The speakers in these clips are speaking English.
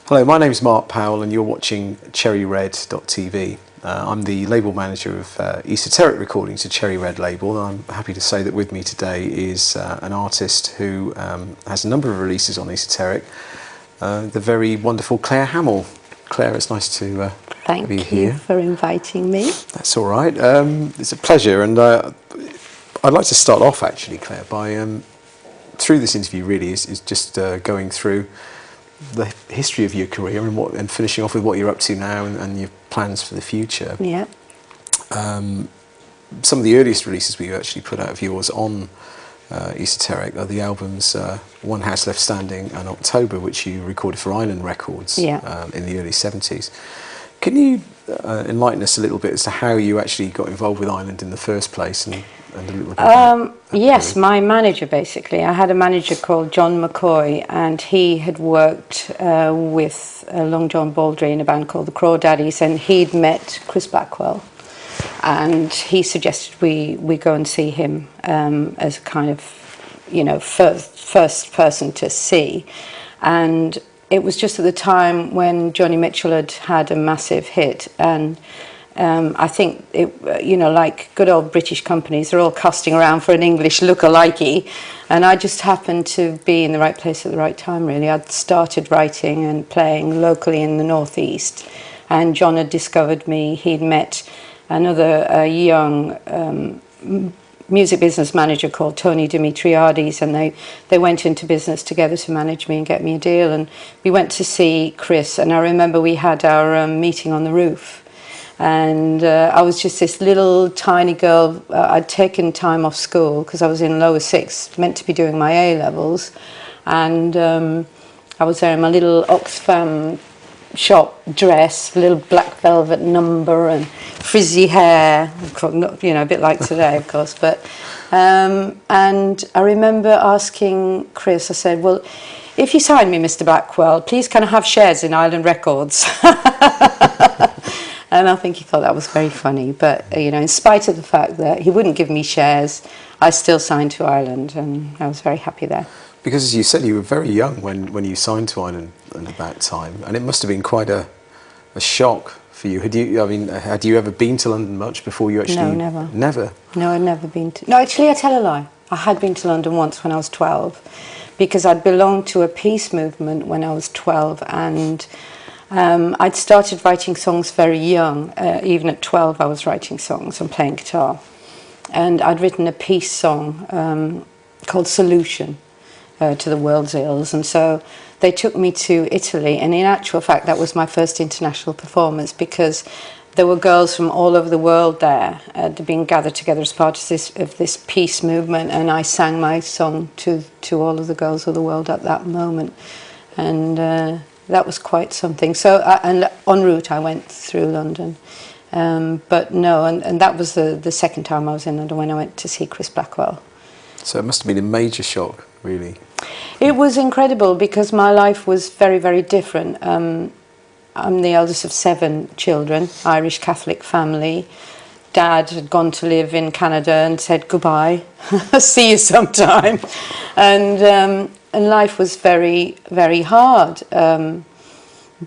Hello, my name is Mark Powell and you're watching cherryred.tv. I'm the label manager of Esoteric Recordings, a Cherry Red label. I'm happy to say that with me today is an artist who has a number of releases on Esoteric, the very wonderful Claire Hamill. Claire, it's nice to have you here. Thank you for inviting me. That's all right. It's a pleasure, and I'd like to start off actually, Claire, by through this interview really is just going through the history of your career and finishing off with what you're up to now and your plans for the future. Yeah. Some of the earliest releases we actually put out of yours on Esoteric are the albums One House Left Standing and October, which you recorded for Island Records in the early 70s. Can you enlighten us a little bit as to how you actually got involved with Island in the first place and a little bit about yes, my manager basically. I had a manager called John McCoy, and he had worked with Long John Baldry in a band called the Crawdaddies, and he'd met Chris Blackwell, and he suggested we go and see him as a kind of, first person to see. And it was just at the time when Joni Mitchell had a massive hit, and I think, like good old British companies, they're all casting around for an English look-alike, and I just happened to be in the right place at the right time, really. I'd started writing and playing locally in the Northeast, and John had discovered me. He'd met another young music business manager called Tony Dimitriades, and they went into business together to manage me and get me a deal, and we went to see Chris, and I remember we had our meeting on the roof. And I was just this little tiny girl. I'd taken time off school because I was in lower sixth, meant to be doing my A-levels. And I was there in my little Oxfam shop dress, little black velvet number and frizzy hair, a bit like today, of course. But and I remember asking Chris, I said, well, if you sign me, Mr. Blackwell, please can I have shares in Island Records? And I think he thought that was very funny. But, in spite of the fact that he wouldn't give me shares, I still signed to Island, and I was very happy there. Because, as you said, you were very young when you signed to Island at that time, and it must have been quite a shock for you. Had you ever been to London much before you actually... No, never. Never? No, I'd never been to... No, actually, I tell a lie. I had been to London once when I was 12, because I'd belonged to a peace movement when I was 12, and... I'd started writing songs very young. Even at 12 I was writing songs and playing guitar. And I'd written a peace song called Solution to the World's Ills. And so they took me to Italy. And in actual fact, that was my first international performance, because there were girls from all over the world there being gathered together as part of this peace movement. And I sang my song to all of the girls of the world at that moment. And... that was quite something. So, and en route I went through London. But no, and that was the second time I was in London, when I went to see Chris Blackwell. So it must have been a major shock, really. It was incredible, because my life was very, very different. I'm the eldest of 7 children, Irish Catholic family. Dad had gone to live in Canada and said goodbye, see you sometime. And life was very, very hard.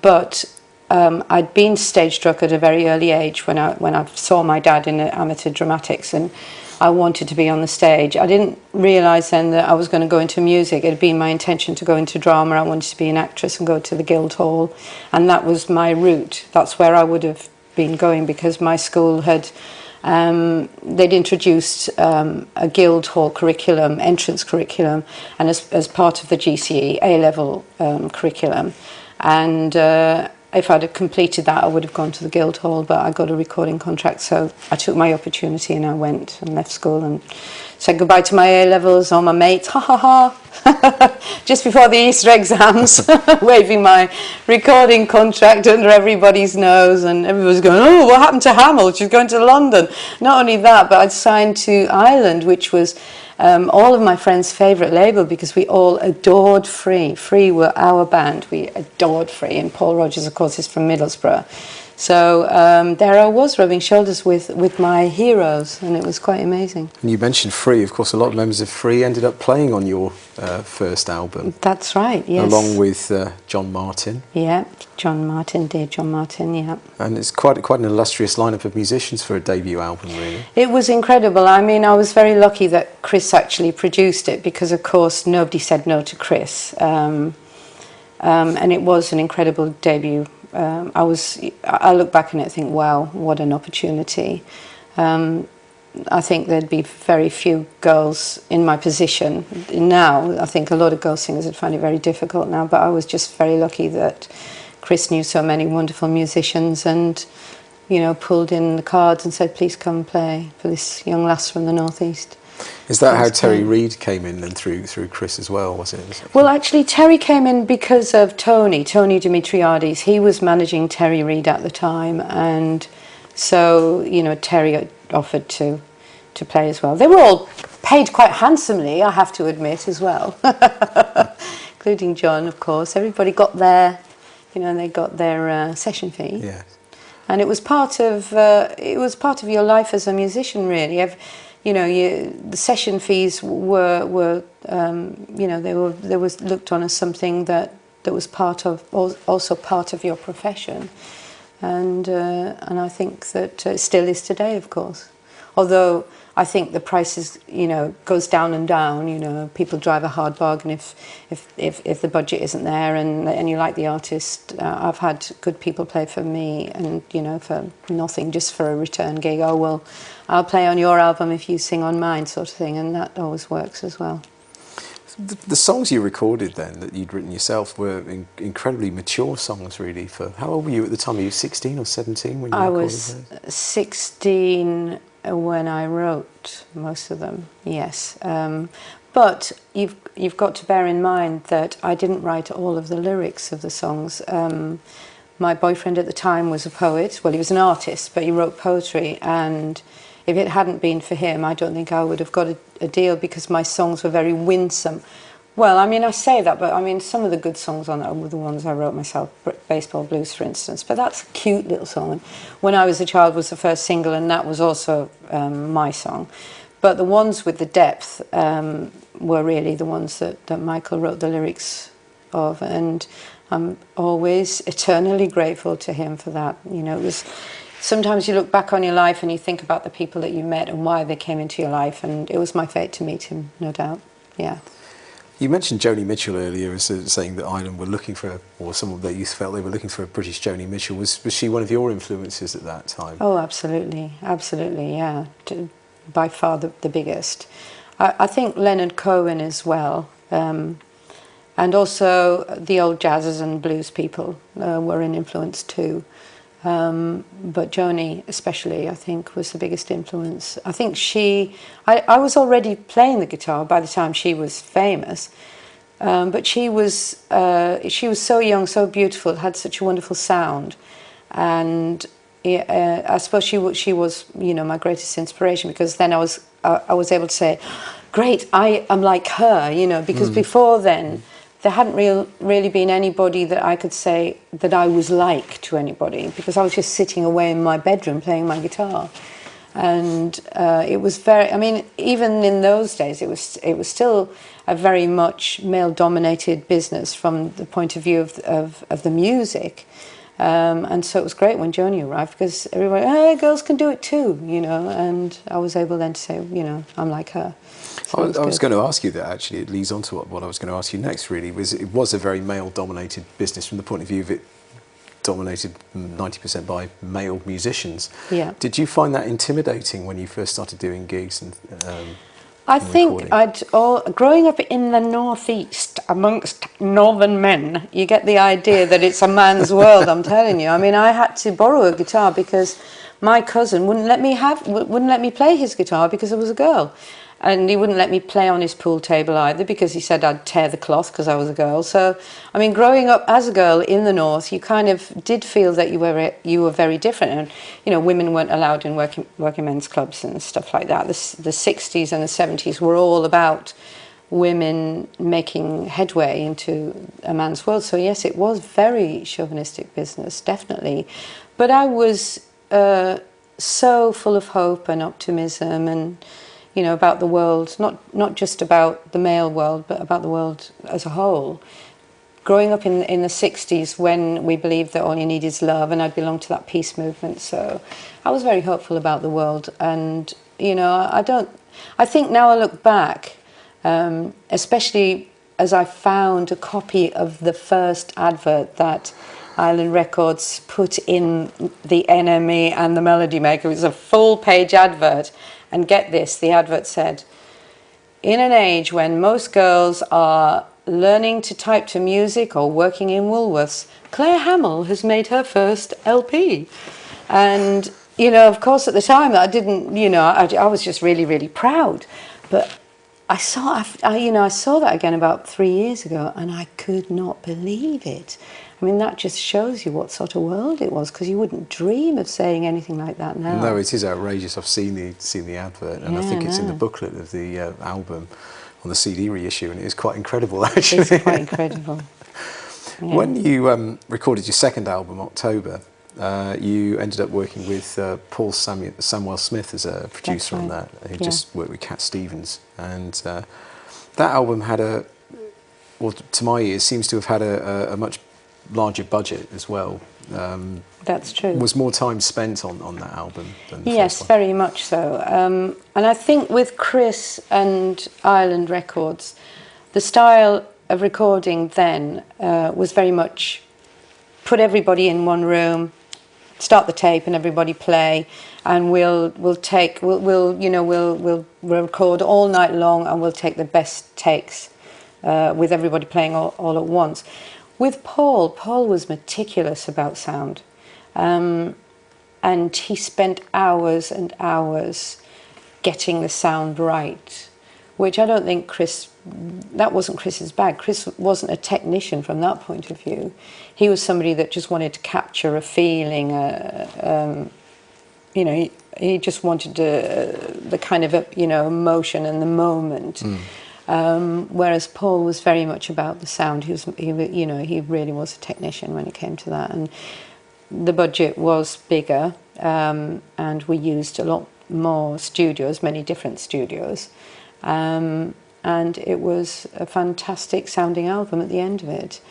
But I'd been stage struck at a very early age when I saw my dad in amateur dramatics, and I wanted to be on the stage. I didn't realise then that I was going to go into music. It had been my intention to go into drama. I wanted to be an actress and go to the Guildhall, and that was my route. That's where I would have been going, because my school had... they'd introduced a Guildhall curriculum, entrance curriculum, and as part of the GCE A-level curriculum. And if I'd have completed that, I would have gone to the Guildhall, but I got a recording contract, so I took my opportunity and I went and left school and said goodbye to my A-levels, all my mates, ha ha ha, just before the Easter exams, waving my recording contract under everybody's nose, and everybody's going, oh, what happened to Hamill? She's going to London. Not only that, but I'd signed to Island, which was all of my friends' favourite label, because we all adored Free. Free were our band. We adored Free, and Paul Rogers, of course, is from Middlesbrough. So there I was rubbing shoulders with my heroes, and it was quite amazing. And you mentioned Free. Of course, a lot of members of Free ended up playing on your first album. That's right, yes. Along with John Martin. Yeah, John Martin, dear John Martin, yeah. And it's quite an illustrious lineup of musicians for a debut album, really. It was incredible. I mean, I was very lucky that Chris actually produced it, because, of course, nobody said no to Chris. And it was an incredible debut. I look back on it and think, wow, what an opportunity. I think there'd be very few girls in my position now. I think a lot of girl singers would find it very difficult now, but I was just very lucky that Chris knew so many wonderful musicians and, you know, pulled in the cards and said, please come play for this young lass from the northeast. Is that how Terry Reid came in then through Chris as well, was it? Well, actually, Terry came in because of Tony Dimitriades. He was managing Terry Reid at the time, and so, you know, Terry offered to play as well. They were all paid quite handsomely, I have to admit, as well, including John, of course. Everybody got their, you know, they got their session fee. Yeah. And it was part of your life as a musician, really. You know, the session fees were you know, they was looked on as something that was also part of your profession, and I think that it still is today, of course. Although I think the prices, you know, goes down and down. You know, people drive a hard bargain if the budget isn't there, and you like the artist. I've had good people play for me, and, you know, for nothing, just for a return gig. Oh, well, I'll play on your album if you sing on mine, sort of thing, and that always works as well. The songs you recorded then, that you'd written yourself, were incredibly mature songs, really. For how old were you at the time? Were you 16 or 17 when you recorded those? I was 16 when I wrote most of them, yes. But you've got to bear in mind that I didn't write all of the lyrics of the songs. My boyfriend at the time was a poet. Well, he was an artist, but he wrote poetry, and if it hadn't been for him, I don't think I would have got a deal, because my songs were very winsome. Well, I mean, I say that, but I mean, some of the good songs on that were the ones I wrote myself, Baseball Blues, for instance. But that's a cute little song. When I Was a Child was the first single, and that was also my song. But the ones with the depth were really the ones that Michael wrote the lyrics of, and I'm always eternally grateful to him for that. You know, it was... Sometimes you look back on your life and you think about the people that you met and why they came into your life, and it was my fate to meet him, no doubt. Yeah. You mentioned Joni Mitchell earlier as saying that Ireland were looking for, or some of their youth felt they were looking for a British Joni Mitchell. Was she one of your influences at that time? Oh, absolutely, absolutely, yeah. By far the biggest. I think Leonard Cohen as well, and also the old jazzers and blues people were an influence too. But Joni especially, I think, was the biggest influence. I think I was already playing the guitar by the time she was famous, but she was so young, so beautiful, had such a wonderful sound, and I suppose she was, you know, my greatest inspiration, because then I was able to say, great, I am like her, you know, because before then, there hadn't really been anybody that I could say that I was like to anybody, because I was just sitting away in my bedroom playing my guitar. And it was very, I mean, even in those days, it was still a very much male-dominated business from the point of view of the music. And so it was great when Joni arrived, because everybody, hey, girls can do it too, you know, and I was able then to say, you know, I'm like her. So I was going to ask you that, actually. It leads on to what I was going to ask you next, really. It was a very male-dominated business from the point of view of it dominated 90% by male musicians. Yeah. Did you find that intimidating when you first started doing gigs and I think growing up in the northeast amongst northern men, you get the idea that it's a man's world, I'm telling you. I mean, I had to borrow a guitar because my cousin wouldn't let me play his guitar because I was a girl. And he wouldn't let me play on his pool table either, because he said I'd tear the cloth because I was a girl. So, I mean, growing up as a girl in the north, you kind of did feel that you were very different. And, you know, women weren't allowed in working men's clubs and stuff like that. The 60s and the 70s were all about women making headway into a man's world. So, yes, it was very chauvinistic business, definitely. But I was so full of hope and optimism, and about the world, not just about the male world, but about the world as a whole. Growing up in the 60s, when we believed that all you need is love, and I belonged to that peace movement, so I was very hopeful about the world. And I think now I look back, especially as I found a copy of the first advert that Island Records put in the NME and the Melody Maker. It was a full-page advert, and get this, the advert said, "In an age when most girls are learning to type to music or working in Woolworths, Claire Hamill has made her first LP." And, of course, at the time, I didn't, I was just really, really proud. But I saw that again about 3 years ago, and I could not believe it. I mean, that just shows you what sort of world it was, because you wouldn't dream of saying anything like that now. No, it is outrageous. I've seen the advert, and I think it's in the booklet of the album on the CD reissue, and it is quite incredible, actually. It's quite incredible. Yeah. When you recorded your second album, October, you ended up working with Paul Samuel Smith as a producer on that, who just worked with Cat Stevens. And that album had to my ears, seems to have had a much larger budget as well. That's true. Was more time spent on that album than the Yes, first one? very much so. And I think with Chris and Island Records, the style of recording then was very much put everybody in one room, start the tape, and everybody play, and we'll record all night long, and we'll take the best takes with everybody playing all at once. With Paul was meticulous about sound, and he spent hours and hours getting the sound right, which I don't think that wasn't Chris's bag. Chris wasn't a technician from that point of view. He was somebody that just wanted to capture a feeling, he just wanted the kind of emotion and the moment. Whereas Paul was very much about the sound. He really was a technician when it came to that. And the budget was bigger, and we used a lot more studios, many different studios. And it was a fantastic sounding album at the end of it.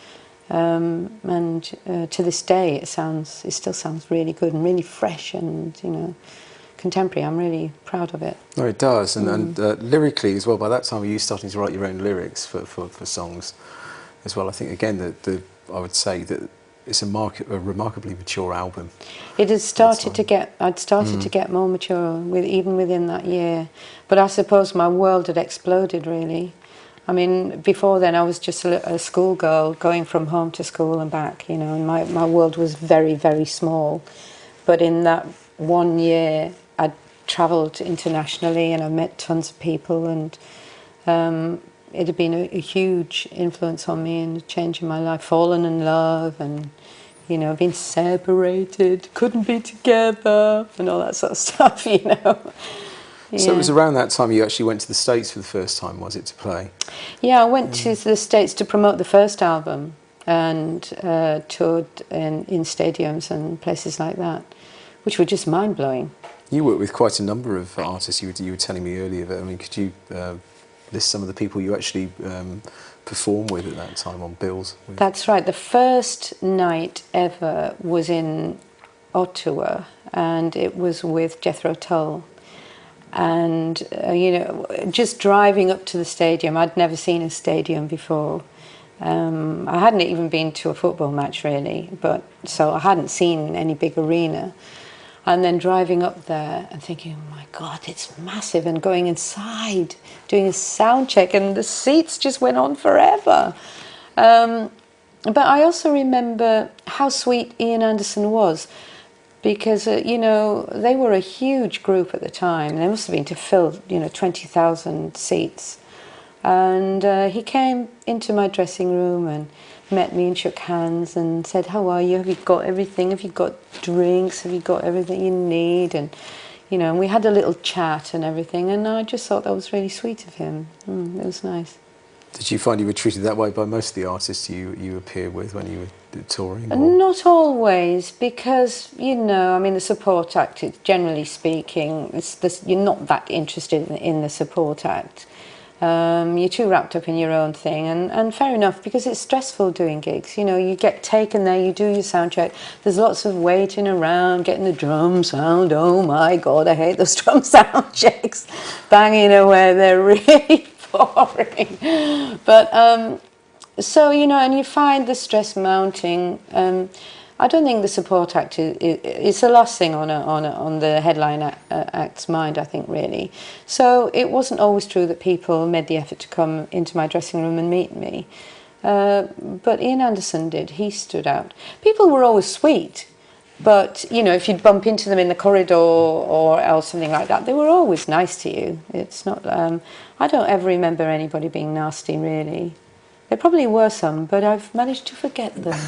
And to this day, it still sounds really good and really fresh and contemporary. I'm really proud of it. No, it does, and lyrically as well. By that time, were you starting to write your own lyrics for songs as well? I think again that I would say that it's a remarkably mature album. It has started to get. I'd started to get more mature even within that year, but I suppose my world had exploded really. I mean, before then I was just a schoolgirl going from home to school and back, and my world was very, very small. But in that 1 year, I'd travelled internationally and I met tons of people, and it had been a huge influence on me and a change in my life. Fallen in love and, been separated, couldn't be together and all that sort of stuff, Yeah. So it was around that time you actually went to the States for the first time, was it, to play? Yeah, I went to the States to promote the first album and toured in stadiums and places like that, which were just mind-blowing. You worked with quite a number of artists. You were telling me earlier. I mean, could you list some of the people you actually performed with at that time on bills? That's right. The first night ever was in Ottawa, and it was with Jethro Tull. And, just driving up to the stadium, I'd never seen a stadium before. I hadn't even been to a football match, really, so I hadn't seen any big arena. And then driving up there and thinking, oh my God, it's massive, and going inside, doing a sound check, and the seats just went on forever. But I also remember how sweet Ian Anderson was, because, they were a huge group at the time. They must have been to fill, 20,000 seats. And he came into my dressing room and met me and shook hands and said, how are you? Have you got everything? Have you got drinks? Have you got everything you need? And, and we had a little chat and everything. And I just thought that was really sweet of him. It was nice. Did you find you were treated that way by most of the artists you appear with when you were touring? Or? Not always, because, you know, I mean, the support act, generally speaking, you're not that interested in the support act. You're too wrapped up in your own thing, and fair enough, because it's stressful doing gigs. You know, you get taken there, you do your sound check, there's lots of waiting around, getting the drum sound. Oh my God, I hate those drum sound checks, banging away, they're really boring. But so, you know, and you find the stress mounting. I don't think the support act it's the last thing on the headline act's mind, I think, really. So it wasn't always true that people made the effort to come into my dressing room and meet me. But Ian Anderson did. He stood out. People were always sweet, but, you know, if you'd bump into them in the corridor or else something like that, they were always nice to you. It's not. I don't ever remember anybody being nasty, really. There probably were some, but I've managed to forget them.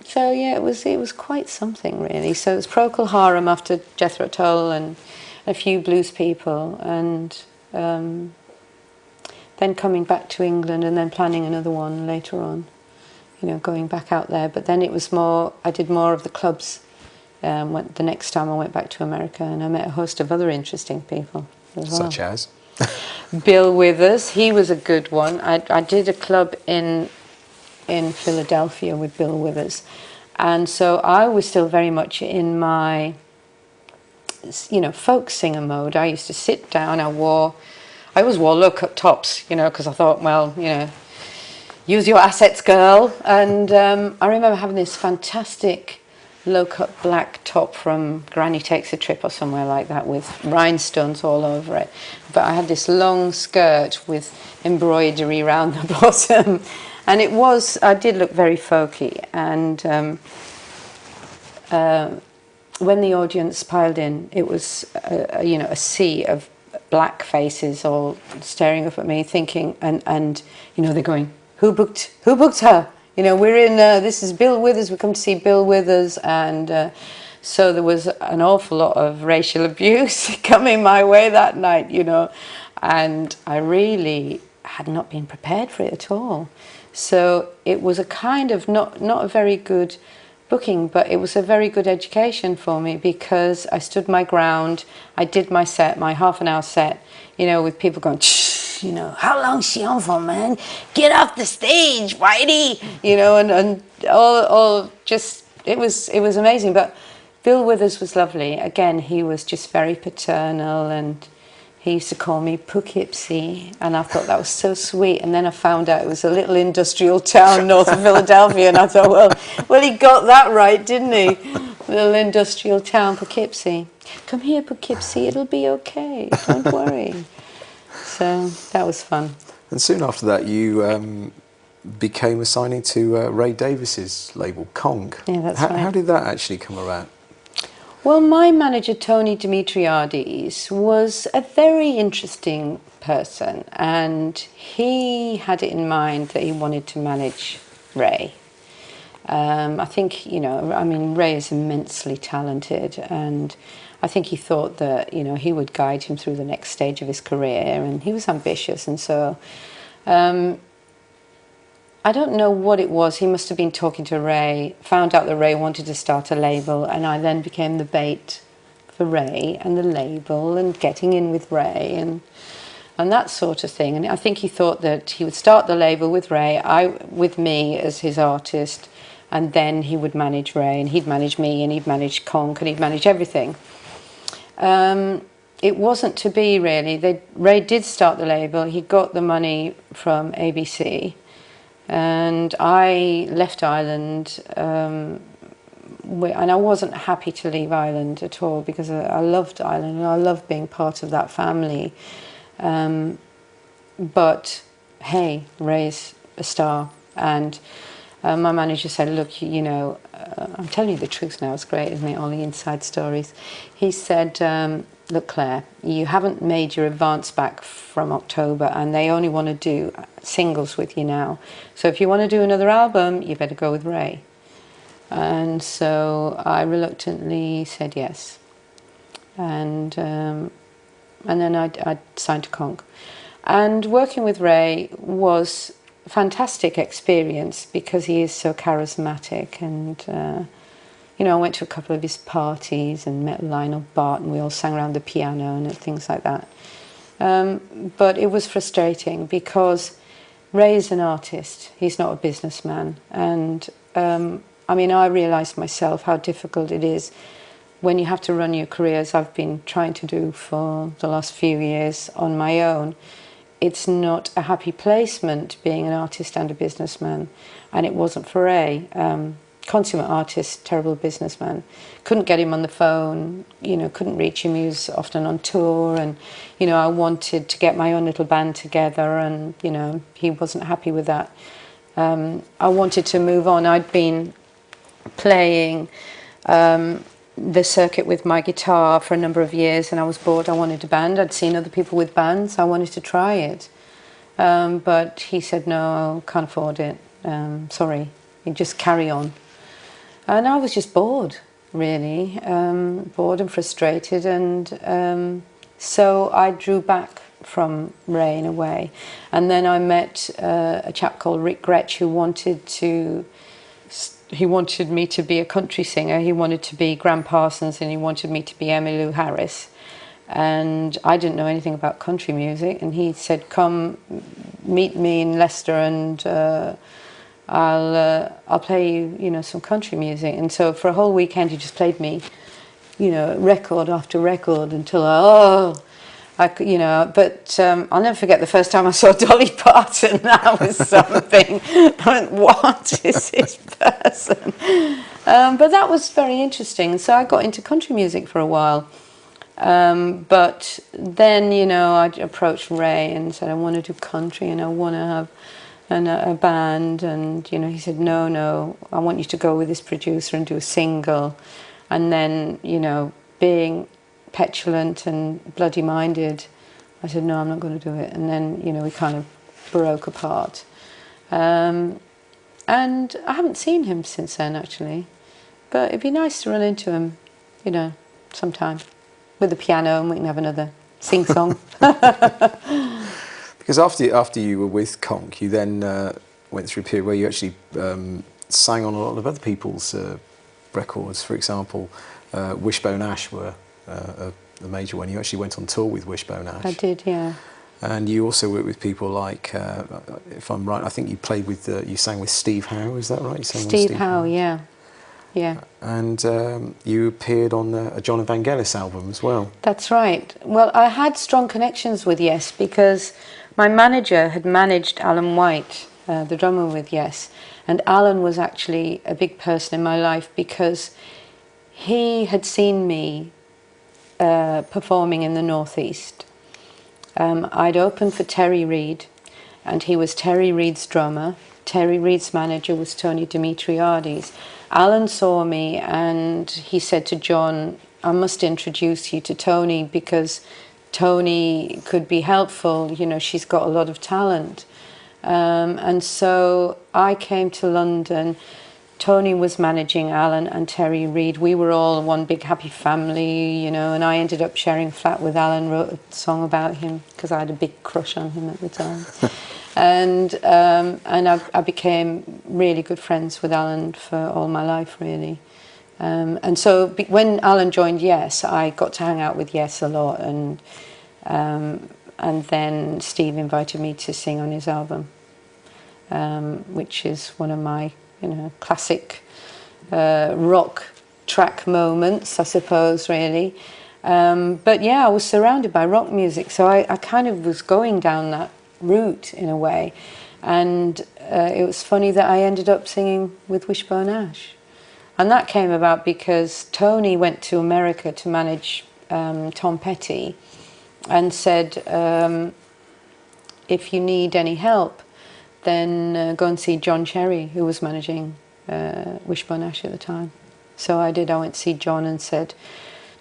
So yeah, it was quite something, really. So it was Procol Harum after Jethro Tull and a few blues people, and then coming back to England and then planning another one later on. You know, going back out there. But then it was more. I did more of the clubs. The next time I went back to America, and I met a host of other interesting people as well. Such as? Bill Withers, he was a good one. I did a club in Philadelphia with Bill Withers, and so I was still very much in my, you know, folk singer mode. I used to sit down. I always wore low-cut tops, you know, because I thought, well, you know, use your assets, girl. And I remember having this fantastic low-cut black top from Granny Takes a Trip or somewhere like that with rhinestones all over it. But I had this long skirt with embroidery around the bottom. And I did look very folky. And when the audience piled in, it was, you know, a sea of black faces all staring up at me thinking, and you know, they're going, who booked her? You know, we're in, this is Bill Withers, we come to see Bill Withers, and so there was an awful lot of racial abuse coming my way that night, you know, and I really had not been prepared for it at all. So it was a kind of not a very good booking, but it was a very good education for me, because I stood my ground, I did my set, my half-an-hour set, you know, with people going, shh, you know, how long's she on for, man? Get off the stage, Whitey! You know, and all just, it was amazing. But Bill Withers was lovely. Again, he was just very paternal, and he used to call me Poughkeepsie, and I thought that was so sweet. And then I found out it was a little industrial town north of Philadelphia, and I thought, well, he got that right, didn't he? Little industrial town, Poughkeepsie. Come here, Poughkeepsie, it'll be okay, don't worry. So that was fun. And soon after that, you became assigning to Ray Davies's label, Kong. Yeah, that's right. How did that actually come about? Well, my manager, Tony Dimitriades, was a very interesting person, and he had it in mind that he wanted to manage Ray. I think, you know, I mean, Ray is immensely talented, and I think he thought that, you know, he would guide him through the next stage of his career, and he was ambitious, and so I don't know what it was. He must have been talking to Ray, found out that Ray wanted to start a label, and I then became the bait for Ray and the label and getting in with Ray and that sort of thing. And I think he thought that he would start the label with Ray, with me as his artist, and then he would manage Ray, and he'd manage me, and he'd manage Conk, and he'd manage everything. It wasn't to be, really. Ray did start the label. He got the money from ABC, and I left Ireland, and I wasn't happy to leave Ireland at all, because I loved Ireland and I loved being part of that family. But hey, Ray's a star, and my manager said, look, you know, I'm telling you the truth now, it's great, isn't it, all the inside stories. He said, look, Claire, you haven't made your advance back from October, and they only want to do singles with you now. So if you want to do another album, you better go with Ray. And so I reluctantly said yes. And and then I signed to Conk. And working with Ray was a fantastic experience because he is so charismatic, and you know, I went to a couple of his parties and met Lionel Barton. We all sang around the piano and things like that. But it was frustrating because Ray is an artist. He's not a businessman. And I mean, I realised myself how difficult it is when you have to run your career, as I've been trying to do for the last few years on my own. It's not a happy placement being an artist and a businessman. And it wasn't for Ray. Consummate artist, terrible businessman. Couldn't get him on the phone, you know, couldn't reach him. He was often on tour, and, you know, I wanted to get my own little band together, and, you know, he wasn't happy with that. I wanted to move on. I'd been playing the circuit with my guitar for a number of years, and I was bored. I wanted a band. I'd seen other people with bands. I wanted to try it. But he said, no, I can't afford it. Sorry, you just carry on. And I was just bored, really, bored and frustrated, and so I drew back from Ray in a way. And then I met a chap called Rick Gretsch who wanted me to be a country singer. He wanted to be Gram Parsons, and he wanted me to be Emmylou Harris. And I didn't know anything about country music, and he said, come meet me in Leicester, and I'll play you, you know, some country music. And so for a whole weekend he just played me, you know, record after record until you know. But I'll never forget the first time I saw Dolly Parton. That was something. I went, what is this person? But that was very interesting. So I got into country music for a while. But then, you know, I approached Ray and said, I want to do country and I want to have a band. And, you know, he said, no, I want you to go with this producer and do a single. And then, you know, being petulant and bloody-minded, I said, no, I'm not going to do it. And then, you know, we kind of broke apart. And I haven't seen him since then, actually. But it'd be nice to run into him, you know, sometime with the piano, and we can have another sing-song. Because after you were with Conk, you then went through a period where you actually sang on a lot of other people's records. For example, Wishbone Ash were the major one. You actually went on tour with Wishbone Ash. I did, yeah. And you also worked with people like, if I'm right, I think you played with, you sang with Steve Howe, is that right? You sang Steve Howe, yeah. Yeah. And you appeared on a John Evangelis album as well. That's right. Well, I had strong connections with Yes because my manager had managed Alan White, the drummer with Yes. And Alan was actually a big person in my life because he had seen me performing in the Northeast. I'd opened for Terry Reid, and he was Terry Reid's drummer. Terry Reid's manager was Tony Dimitriades. Alan saw me and he said to John, I must introduce you to Tony because Tony could be helpful, you know, she's got a lot of talent. And so I came to London. Tony was managing Alan and Terry Reid. We were all one big happy family, you know, and I ended up sharing a flat with Alan, wrote a song about him because I had a big crush on him at the time. And I became really good friends with Alan for all my life, really. And so when Alan joined Yes, I got to hang out with Yes a lot, and then Steve invited me to sing on his album, which is one of my, you know, classic rock track moments, I suppose, really. But yeah, I was surrounded by rock music, so I kind of was going down that route in a way, and it was funny that I ended up singing with Wishbone Ash, and that came about because Tony went to America to manage Tom Petty and said, if you need any help, then go and see John Cherry, who was managing Wishbone Ash at the time. So I did. I went to see John and said,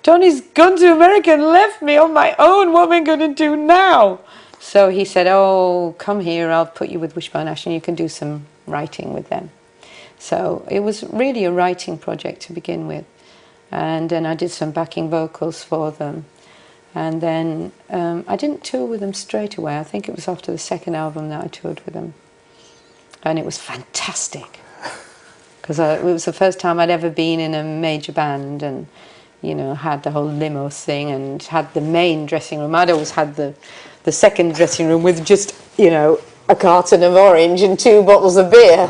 Tony's gone to America and left me on my own, what am I going to do now? So he said, oh, come here, I'll put you with Wishbone Ash and you can do some writing with them. So it was really a writing project to begin with. And then I did some backing vocals for them. And then I didn't tour with them straight away. I think it was after the second album that I toured with them. And it was fantastic. Because it was the first time I'd ever been in a major band and, you know, had the whole limo thing and had the main dressing room. I'd always had the second dressing room with just, you know, a carton of orange and 2 bottles of beer.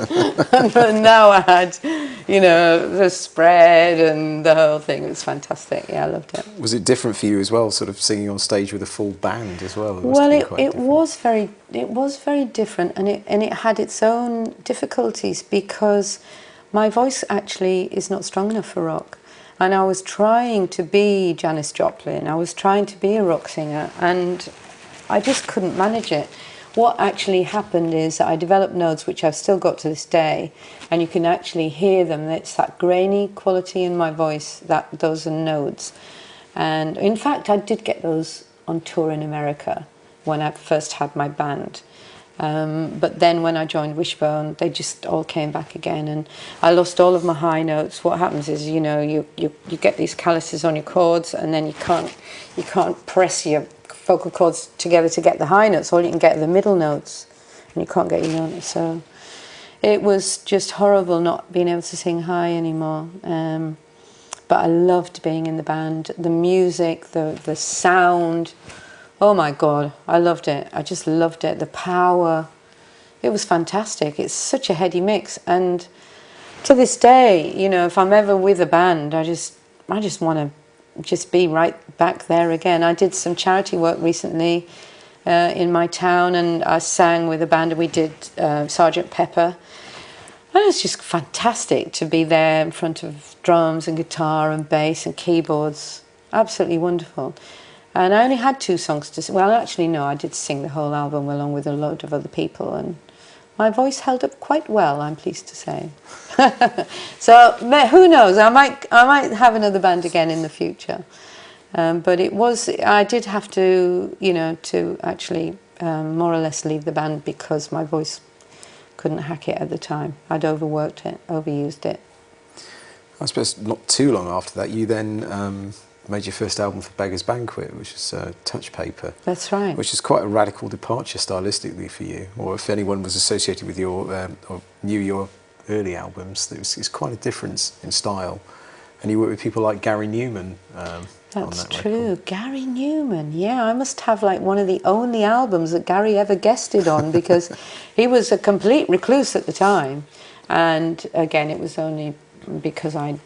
And now I had, you know, the spread and the whole thing. It was fantastic. Yeah, I loved it. Was it different for you as well, sort of singing on stage with a full band as well? Well, it was very different, and it had its own difficulties because my voice actually is not strong enough for rock. And I was trying to be Janis Joplin, I was trying to be a rock singer, and I just couldn't manage it. What actually happened is that I developed notes which I've still got to this day, and you can actually hear them. It's that grainy quality in my voice, those are nodes. And in fact, I did get those on tour in America when I first had my band. But then when I joined Wishbone, they just all came back again, and I lost all of my high notes. What happens is, you know, you get these calluses on your chords, and then you can't press your vocal cords together to get the high notes. All you can get are the middle notes, and you can't get your notes. So it was just horrible not being able to sing high anymore. But I loved being in the band, the music, the sound. Oh my God, I loved it. I just loved it. The power. It was fantastic. It's such a heady mix. And to this day, you know, if I'm ever with a band, I just want to just be right back there again. I did some charity work recently in my town, and I sang with a band, and we did Sergeant Pepper. And it's just fantastic to be there in front of drums and guitar and bass and keyboards. Absolutely wonderful. And I only had 2 songs to sing. Well, actually, no, I did sing the whole album along with a load of other people, and my voice held up quite well, I'm pleased to say. So who knows? I might have another band again in the future. But I did have to, you know, to actually more or less leave the band because my voice couldn't hack it at the time. I'd overworked it, overused it. I suppose not too long after that, you then made your first album for Beggars, Banquet, which is Touch Paper. That's right. Which is quite a radical departure stylistically for you. Or if anyone was associated with your, or knew your early albums, it's quite a difference in style. And you work with people like Gary Newman That's on that true. record. Gary Newman, yeah, I must have like one of the only albums that Gary ever guested on because he was a complete recluse at the time. And again, it was only because I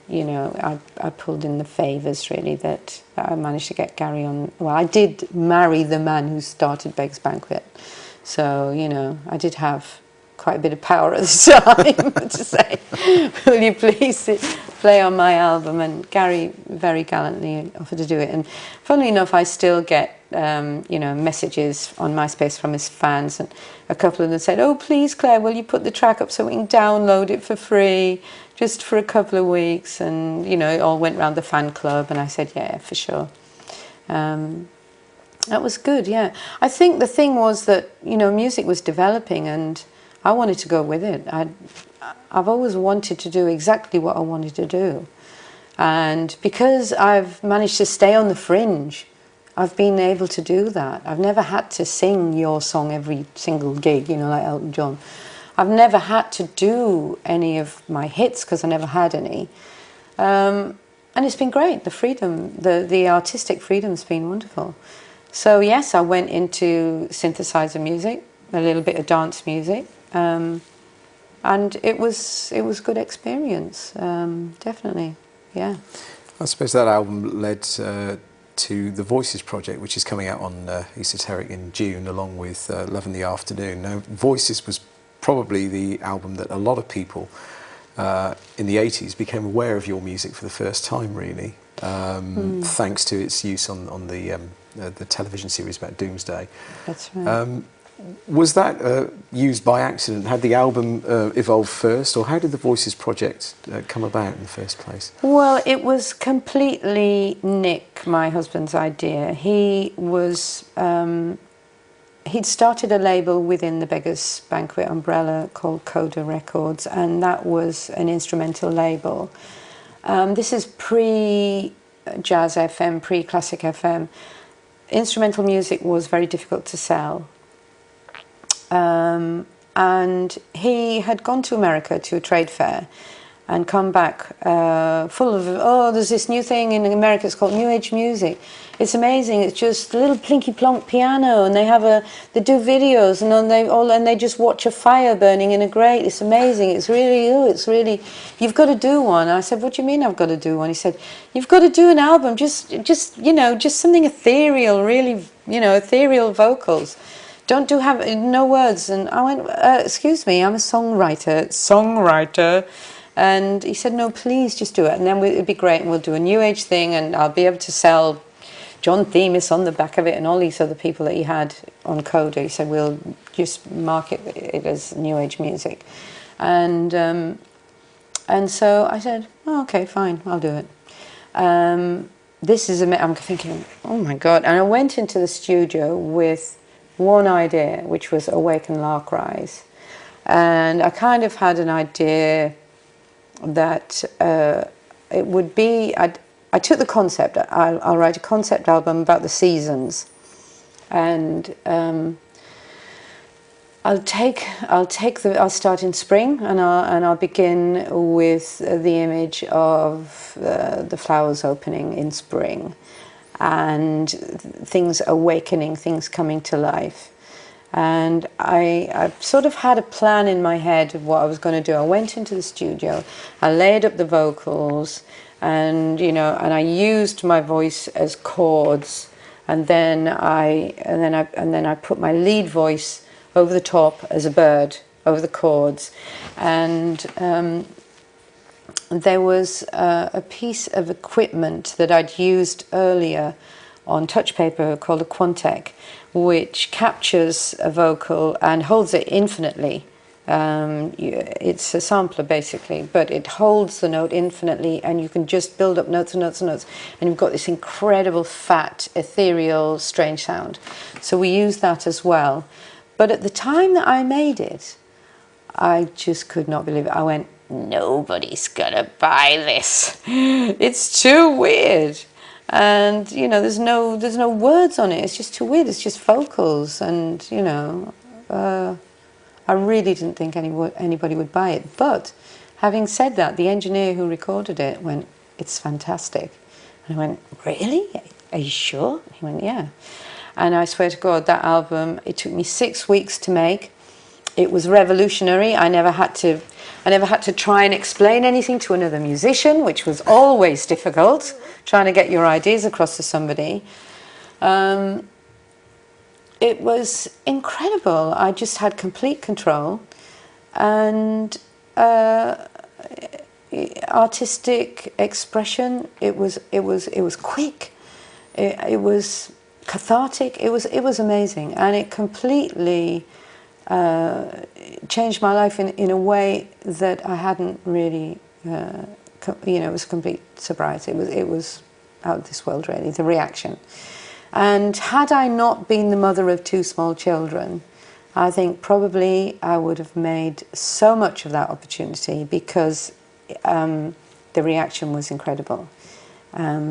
pulled in the favours really that I managed to get Gary on. Well, I did marry the man who started Beggars Banquet, so you know I did have quite a bit of power at the time to say, will you please play on my album? And Gary very gallantly offered to do it. And funnily enough, I still get messages on MySpace from his fans, and a couple of them said, oh please Claire, will you put the track up so we can download it for free just for a couple of weeks? And you know, it all went round the fan club, and I said yeah, for sure. That was good. Yeah, I think the thing was that, you know, music was developing and I wanted to go with it. I've always wanted to do exactly what I wanted to do, and because I've managed to stay on the fringe, I've been able to do that. I've never had to sing your song every single gig, you know, like Elton John. I've never had to do any of my hits because I never had any. And it's been great. The freedom, the artistic freedom's been wonderful. So yes, I went into synthesizer music, a little bit of dance music, and it was good experience, definitely, yeah. I suppose that album led to the Voices project, which is coming out on Esoteric in June, along with Love in the Afternoon. Now, Voices was probably the album that a lot of people in the 80s became aware of your music for the first time, really, thanks to its use on the television series about Doomsday. That's right. Was that used by accident? Had the album evolved first, or how did the Voices project come about in the first place? Well, it was completely Nick, my husband's idea. He was he'd started a label within the Beggars Banquet umbrella called Coda Records, and that was an instrumental label. This is pre-Jazz FM, pre-Classic FM. instrumental music was very difficult to sell. And he had gone to America to a trade fair and come back full of, oh, there's this new thing in America, it's called New Age music. It's amazing. It's just a little plinky plonk piano, and they do videos, and they just watch a fire burning in a grate. It's amazing. It's really, you've got to do one. And I said, what do you mean I've got to do one? He said, you've got to do an album, just something ethereal, really, ethereal vocals. Don't have no words. And I went, excuse me, I'm a songwriter. And he said, no, please just do it. And then it'd be great, and we'll do a New Age thing, and I'll be able to sell John Themis on the back of it and all these other people that he had on Coda. He said, we'll just market it as New Age music. And so I said, oh, okay, fine, I'll do it. This is I'm thinking, oh my God. And I went into the studio with one idea, which was Awaken Lark Rise. And I kind of had an idea that it would be, I took the concept, I'll write a concept album about the seasons, and I'll start in spring, and I'll begin with the image of the flowers opening in spring, and things awakening, things coming to life. And I sort of had a plan in my head of what I was going to do. I went into the studio, I laid up the vocals, and I used my voice as chords, and then I put my lead voice over the top as a bird over the chords, and there was a piece of equipment that I'd used earlier on touch paper called a Quantec, which captures a vocal and holds it infinitely. It's a sampler basically, but it holds the note infinitely, and you can just build up notes and notes and notes, and you've got this incredible fat, ethereal, strange sound. So we use that as well. But at the time that I made it, I just could not believe it. I went, nobody's gonna buy this. It's too weird. And there's no words on it. It's just too weird. It's just vocals, and I really didn't think anybody would buy it. But having said that, the engineer who recorded it went, "It's fantastic." And I went, "Really? Are you sure?" He went, "Yeah." And I swear to God, that album, it took me 6 weeks to make. It was revolutionary. I never had to try and explain anything to another musician, which was always difficult, trying to get your ideas across to somebody. It was incredible. I just had complete control, and artistic expression. It was quick. It was cathartic. It was amazing, and it completely changed my life in a way that I hadn't really, it was a complete surprise. It was out of this world, really, the reaction. And had I not been the mother of 2 small children, I think probably I would have made so much of that opportunity, because the reaction was incredible.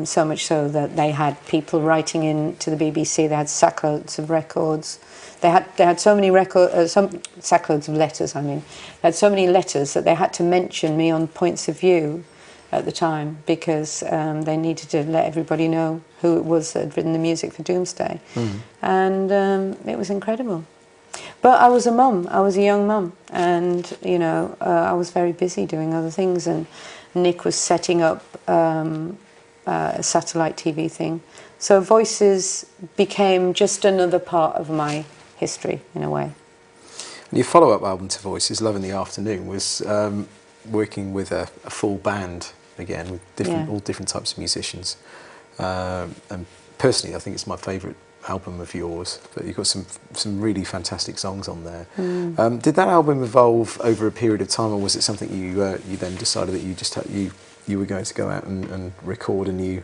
So much so that they had people writing in to the BBC. They had sackloads of records. They had so many sackloads of letters. I mean, they had so many letters that they had to mention me on Points of View at the time, because they needed to let everybody know who it was that had written the music for Doomsday. And it was incredible. But I was a mum. I was a young mum, and I was very busy doing other things. And Nick was setting up a satellite TV thing. So Voices became just another part of my history, in a way. And your follow-up album to Voices, Love in the Afternoon, was working with a full band again, with all different types of musicians. And personally, I think it's my favourite album of yours. But you've got some really fantastic songs on there. Did that album evolve over a period of time, or was it something you then decided that you were going to go out and record a new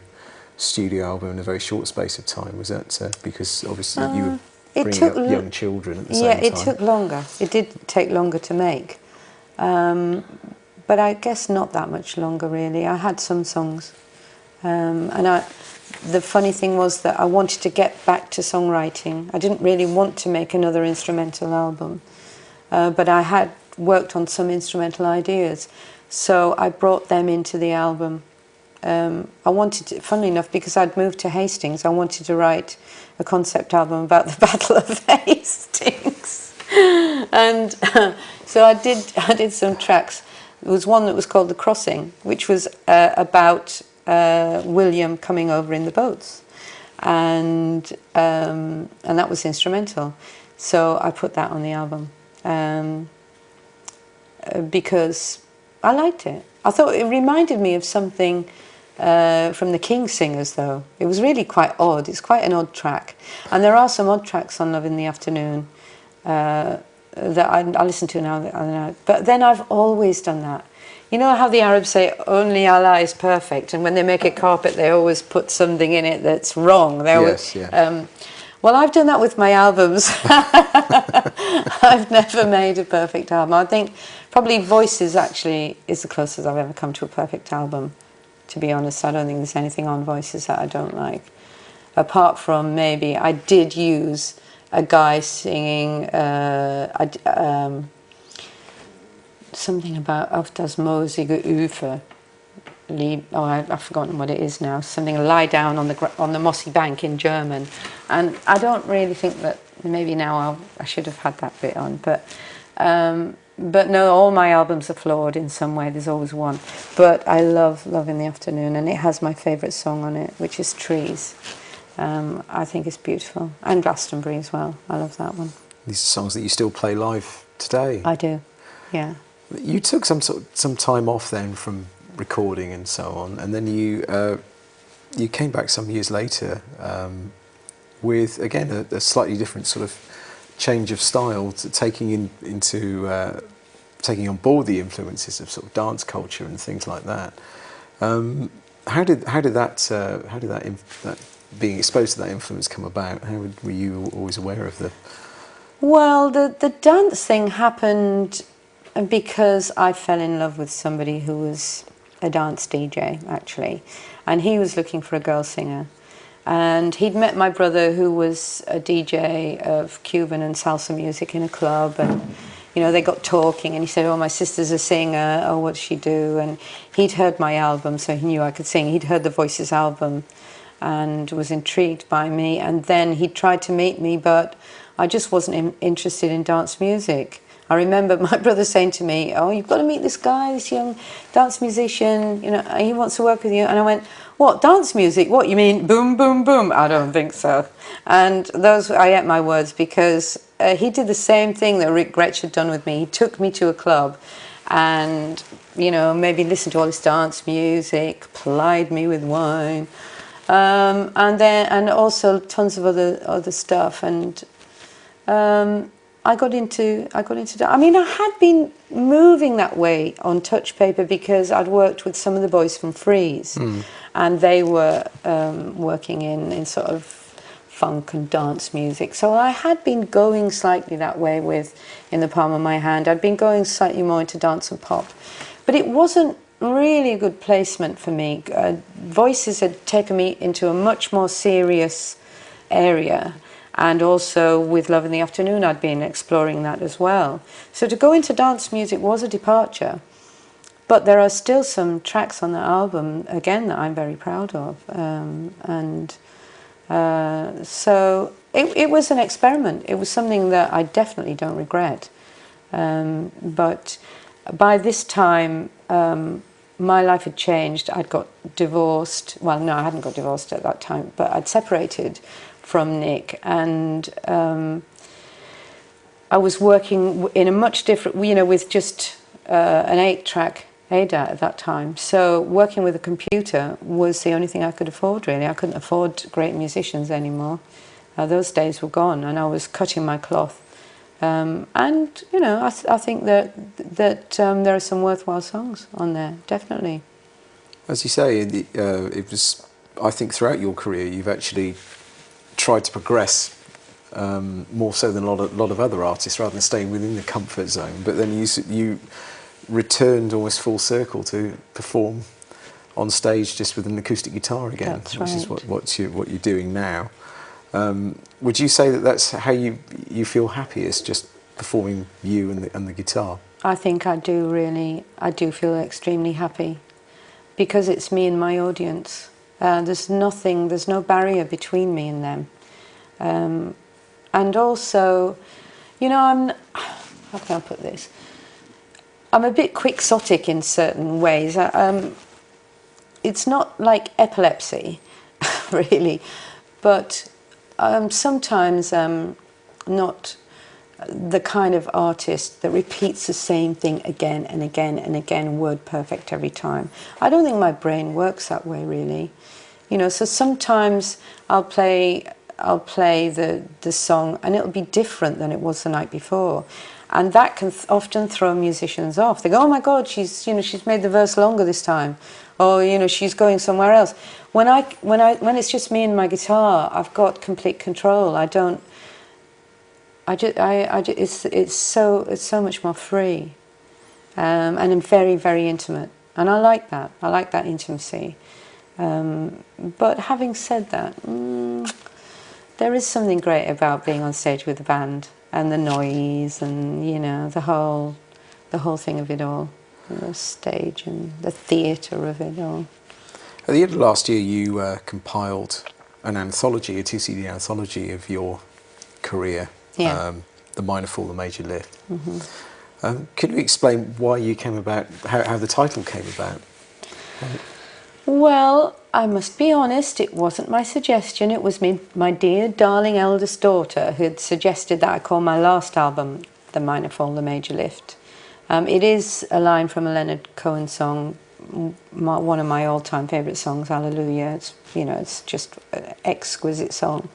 studio album in a very short space of time? Was that because obviously you were bringing up young children at the same time? Yeah, it took longer. It did take longer to make. But I guess not that much longer, really. I had some songs. And the funny thing was that I wanted to get back to songwriting. I didn't really want to make another instrumental album, but I had worked on some instrumental ideas, so I brought them into the album. I wanted to, funnily enough, because I'd moved to Hastings, I wanted to write a concept album about the Battle of Hastings. And so I did some tracks. There was one that was called The Crossing, which was about William coming over in the boats, and that was instrumental. So I put that on the album because I liked it. I thought it reminded me of something from the King Singers, though. It was really quite odd. It's quite an odd track, and there are some odd tracks on Love in the Afternoon that I listen to now. But then I've always done that. You know how the Arabs say only Allah is perfect, and when they make a carpet they always put something in it that's wrong. They always, yes, yeah. Well, I've done that with my albums. I've never made a perfect album. I think probably Voices actually is the closest I've ever come to a perfect album, to be honest. I don't think there's anything on Voices that I don't like, apart from maybe I did use a guy singing something about Auf das moosige Ufer. I've forgotten what it is now. Something lie down on the mossy bank in German, and I don't really think that. Maybe now I should have had that bit on, but no, all my albums are flawed in some way. There's always one, but I love Love in the Afternoon, and it has my favourite song on it, which is Trees. I think it's beautiful, and Glastonbury as well. I love that one. These are songs that you still play live today. I do, yeah. You took some time off then from recording and so on, and then you came back some years later with again a slightly different sort of change of style, to taking on board the influences of sort of dance culture and things like that. How did that being exposed to that influence come about? How were you always aware of the? Well, the dance thing happened because I fell in love with somebody who was a dance DJ, actually, and he was looking for a girl singer, and he'd met my brother, who was a DJ of Cuban and salsa music in a club, and they got talking, and he said, "Oh, my sister's a singer. Oh, what does she do?" And he'd heard my album, so he knew I could sing. He'd heard the Voices album and was intrigued by me, and then he tried to meet me, but I just wasn't interested in dance music. I remember my brother saying to me, "Oh, you've got to meet this guy, this young dance musician, he wants to work with you." And I went, "What, dance music? What, you mean boom, boom, boom?" "I don't think so." And I ate my words, because he did the same thing that Rick Gretsch had done with me. He took me to a club and, maybe listened to all this dance music, plied me with wine, and also tons of other stuff. And I got into that. I mean, I had been moving that way on Touch Paper because I'd worked with some of the boys from Freeze, and they were working in sort of funk and dance music. So I had been going slightly that way with In the Palm of My Hand. I'd been going slightly more into dance and pop, but it wasn't really a good placement for me. Voices had taken me into a much more serious area. And also with Love in the Afternoon, I'd been exploring that as well. So to go into dance music was a departure. But there are still some tracks on the album, again, that I'm very proud of. So it was an experiment. It was something that I definitely don't regret. But by this time, my life had changed. I'd got divorced. Well, no, I hadn't got divorced at that time, but I'd separated from Nick, and I was working in a much different, with just an 8-track ADAT at that time. So working with a computer was the only thing I could afford, really. I couldn't afford great musicians anymore. Those days were gone, and I was cutting my cloth. And I think that there are some worthwhile songs on there, definitely. As you say, it was. I think throughout your career, you've actually tried to progress more so than a lot of other artists, rather than staying within the comfort zone. But then you returned almost full circle to perform on stage just with an acoustic guitar again, That's which is right. what you're doing now. Would you say that that's how you feel happiest, just performing you and the guitar? I think I do really, I do feel extremely happy because it's me and my audience. There's no barrier between me and them. And also, you know, how can I put this? I'm a bit quixotic in certain ways. It's not like epilepsy, really, but sometimes not the kind of artist that repeats the same thing again and again and again, word perfect every time. I don't think my brain works that way, really. You know, so sometimes I'll play the song and it'll be different than it was the night before. And that can often throw musicians off. They go, oh my God, she's made the verse longer this time. Or, you know, she's going somewhere else. When it's just me and my guitar, I've got complete control. It's so much more free. And I'm very, very intimate. And I like that. I like that intimacy. But having said that, there is something great about being on stage with a band and the noise and, you know, the whole thing of it all, the stage and the theatre of it all. At the end of last year, you compiled an anthology, a 2 CD anthology of your career, Yeah. The Minor Fall, the Major Lift. Mm-hmm. Could you explain why you came about, how the title came about? Well, I must be honest, it wasn't my suggestion. It was my dear, darling eldest daughter who had suggested that I call my last album The Minor Fall, the Major Lift. It is a line from a Leonard Cohen song, one of my all-time favourite songs, Hallelujah. It's just an exquisite song.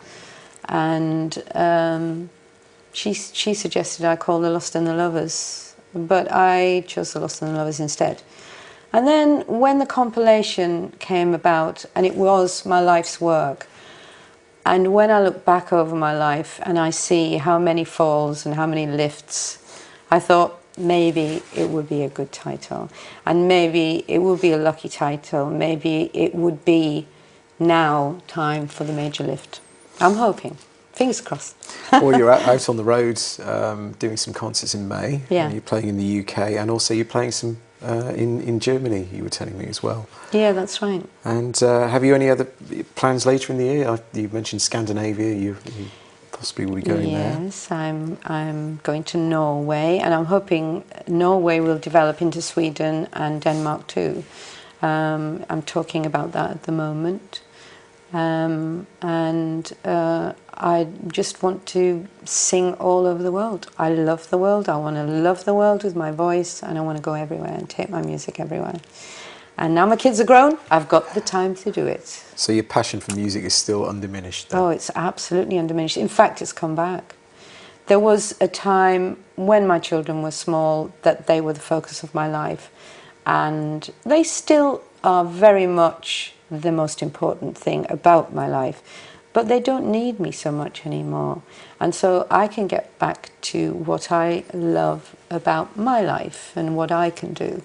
And she suggested I call The Lost and the Lovers, but I chose The Lost and the Lovers instead. And then when the compilation came about, and it was my life's work, and when I look back over my life and I see how many falls and how many lifts, I thought maybe it would be a good title. And maybe it would be a lucky title. Maybe it would be now time for the major lift. I'm hoping. Fingers crossed. Well, you're out on the roads doing some concerts in May. Yeah. And you're playing in the UK, and also you're playing some in Germany, you were telling me as well. Yeah, that's right. And have you any other plans later in the year? You mentioned Scandinavia, you possibly will be going there. Yes, I'm going to Norway, and I'm hoping Norway will develop into Sweden and Denmark too. I'm talking about that at the moment. I just want to sing all over the world. I love the world. I want to love the world with my voice, and I want to go everywhere and take my music everywhere. And now my kids are grown, I've got the time to do it. So your passion for music is still undiminished then? Oh, it's absolutely undiminished. In fact, it's come back. There was a time when my children were small that they were the focus of my life, and they still are very much the most important thing about my life, but they don't need me so much anymore. And so I can get back to what I love about my life and what I can do.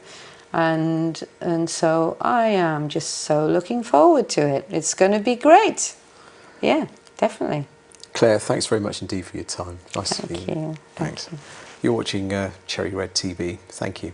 And so I am just so looking forward to it. It's going to be great. Yeah, definitely. Claire, thanks very much indeed for your time. Nice to see you. Thank you. Thanks. Thank you. You're watching Cherry Red TV. Thank you.